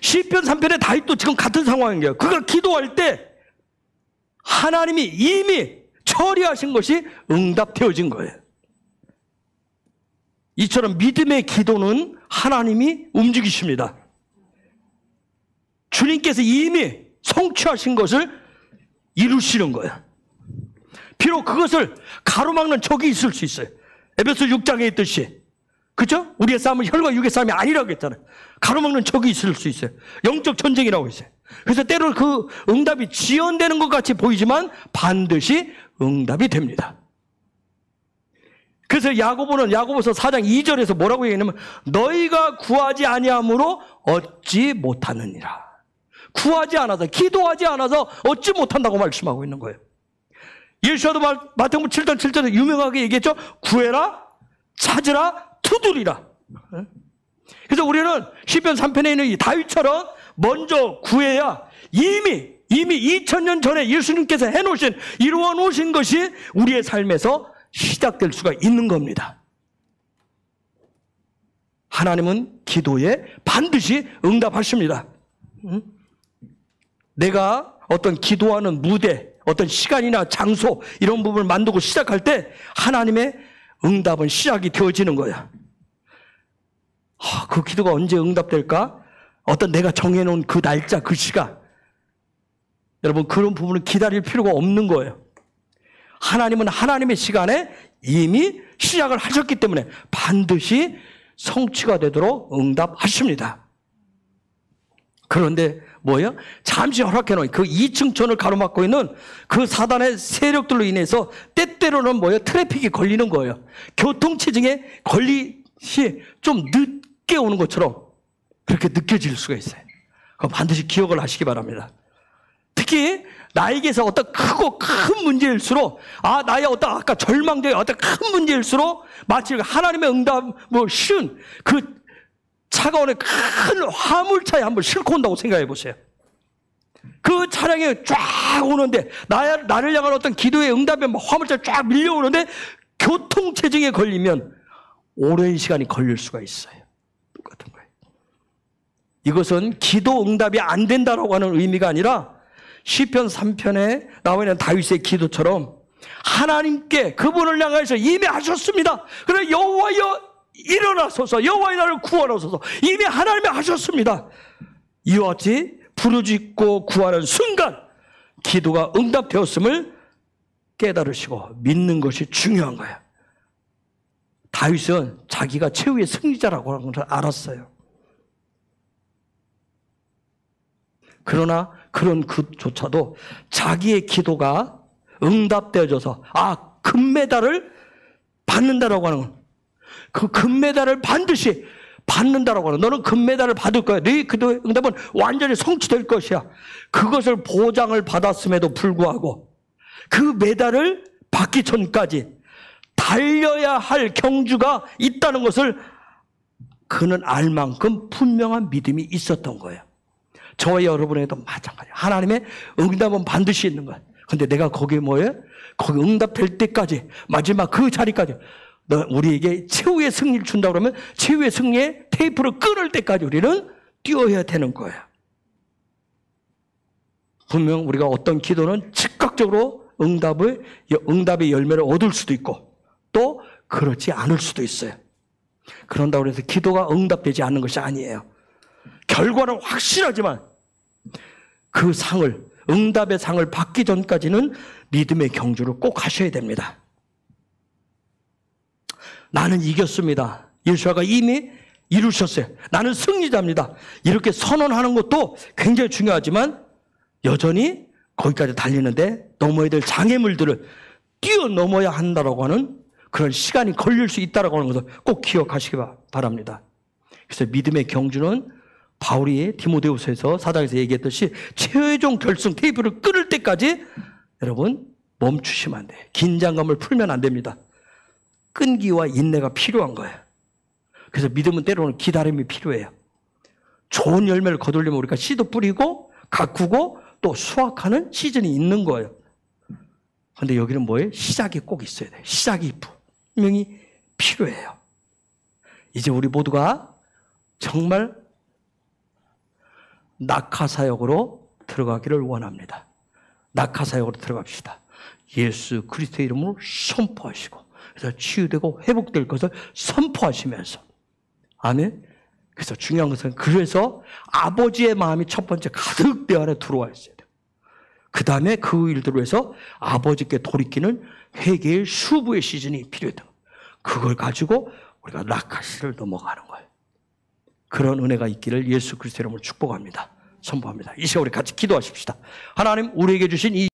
시편 3편의 다윗도 지금 같은 상황인 거예요. 그가 기도할 때 하나님이 이미 처리하신 것이 응답되어진 거예요. 이처럼 믿음의 기도는 하나님이 움직이십니다. 주님께서 이미 성취하신 것을 이루시는 거예요. 비록 그것을 가로막는 적이 있을 수 있어요. 에베소 6장에 있듯이. 그죠? 우리의 싸움은 혈과 육의 싸움이 아니라고 했잖아요. 가로막는 적이 있을 수 있어요. 영적 전쟁이라고 했어요. 그래서 때로는 그 응답이 지연되는 것 같이 보이지만 반드시 응답이 됩니다. 그래서 야고보서 4장 2절에서 뭐라고 얘기하냐면 너희가 구하지 아니함으로 얻지 못하느니라. 구하지 않아서, 기도하지 않아서 얻지 못한다고 말씀하고 있는 거예요. 예수와도 마태복음 7장 7절에 유명하게 얘기했죠. 구해라, 찾으라, 두드리라. 그래서 우리는 시편 3편에 있는 이 다윗처럼 먼저 구해야 이미 2000년 전에 예수님께서 해놓으신, 이루어 놓으신 것이 우리의 삶에서 시작될 수가 있는 겁니다. 하나님은 기도에 반드시 응답하십니다. 내가 어떤 기도하는 무대, 어떤 시간이나 장소 이런 부분을 만들고 시작할 때 하나님의 응답은 시작이 되어지는 거야. 그 기도가 언제 응답될까? 어떤 내가 정해놓은 그 날짜, 그 시간. 여러분, 그런 부분은 기다릴 필요가 없는 거예요. 하나님은 하나님의 시간에 이미 시작을 하셨기 때문에 반드시 성취가 되도록 응답하십니다. 그런데 뭐예요? 잠시 허락해놓은 그 2층천을 가로막고 있는 그 사단의 세력들로 인해서 때때로는 뭐예요? 트래픽이 걸리는 거예요. 교통체증에 걸리시 좀 늦게 오는 것처럼 그렇게 느껴질 수가 있어요. 그거 반드시 기억을 하시기 바랍니다. 특히 나에게서 어떤 크고 큰 문제일수록, 나의 어떤 아까 절망적인 어떤 큰 문제일수록 마치 하나님의 응답, 쉬운 그 차가운 큰 화물차에 한번 싣고 온다고 생각해 보세요. 그 차량이 쫙 오는데, 나를 향한 어떤 기도의 응답에 화물차에 쫙 밀려오는데, 교통체증에 걸리면 오랜 시간이 걸릴 수가 있어요. 똑같은 거예요. 이것은 기도 응답이 안 된다라고 하는 의미가 아니라, 시편 3편에 나와 있는 다윗의 기도처럼 하나님께 그분을 향해서 이미 하셨습니다. 그래 여호와여 일어나소서, 여호와의 나를 구하소서. 이미 하나님이 하셨습니다. 이와 같이 부르짖고 구하는 순간 기도가 응답되었음을 깨달으시고 믿는 것이 중요한 거예요. 다윗은 자기가 최후의 승리자라고 하는 것을 알았어요. 그러나 그런 그조차도 자기의 기도가 응답되어져서 금메달을 받는다라고 하는 건, 그 금메달을 반드시 받는다라고 하는, 너는 금메달을 받을 거야. 네 기도의 응답은 완전히 성취될 것이야. 그것을 보장을 받았음에도 불구하고 그 메달을 받기 전까지 달려야 할 경주가 있다는 것을 그는 알 만큼 분명한 믿음이 있었던 거예요. 저와 여러분에게도 마찬가지예요. 하나님의 응답은 반드시 있는 거예요. 근데 내가 거기에 뭐예요? 거기 응답될 때까지, 마지막 그 자리까지 우리에게 최후의 승리를 준다고 그러면 최후의 승리의 테이프를 끊을 때까지 우리는 뛰어야 되는 거예요. 분명 우리가 어떤 기도는 즉각적으로 응답의 열매를 얻을 수도 있고 또 그렇지 않을 수도 있어요. 그런다고 해서 기도가 응답되지 않는 것이 아니에요. 결과는 확실하지만 그 상을, 응답의 상을 받기 전까지는 믿음의 경주를 꼭 하셔야 됩니다. 나는 이겼습니다. 예수가 이미 이루셨어요. 나는 승리자입니다. 이렇게 선언하는 것도 굉장히 중요하지만 여전히 거기까지 달리는데 넘어야 될 장애물들을 뛰어넘어야 한다고 하는 그런 시간이 걸릴 수 있다고 하는 것을 꼭 기억하시기 바랍니다. 그래서 믿음의 경주는 바울이 디모데후서에서 4장에서 얘기했듯이 최종 결승 테이프를 끊을 때까지 여러분 멈추시면 안 돼요. 긴장감을 풀면 안 됩니다. 끈기와 인내가 필요한 거예요. 그래서 믿음은 때로는 기다림이 필요해요. 좋은 열매를 거두려면 우리가 씨도 뿌리고 가꾸고 또 수확하는 시즌이 있는 거예요. 그런데 여기는 뭐예요? 시작이 꼭 있어야 돼요. 시작이 분명히 필요해요. 이제 우리 모두가 정말 낙하사역으로 들어가기를 원합니다. 낙하사역으로 들어갑시다. 예수 그리스도의 이름으로 선포하시고 그래서 치유되고 회복될 것을 선포하시면서 아멘. 그래서 중요한 것은 그래서 아버지의 마음이 첫 번째 가득 내 안에 들어와 있어야 돼요. 그 다음에 그 일들로 해서 아버지께 돌이키는 회개의 수부의 시즌이 필요해요. 그걸 가지고 우리가 낙하시를 넘어가는 거예요. 그런 은혜가 있기를 예수 그리스도의 이름으로 축복합니다. 선포합니다. 이 시간 우리 같이 기도하십시다. 하나님 우리에게 주신 이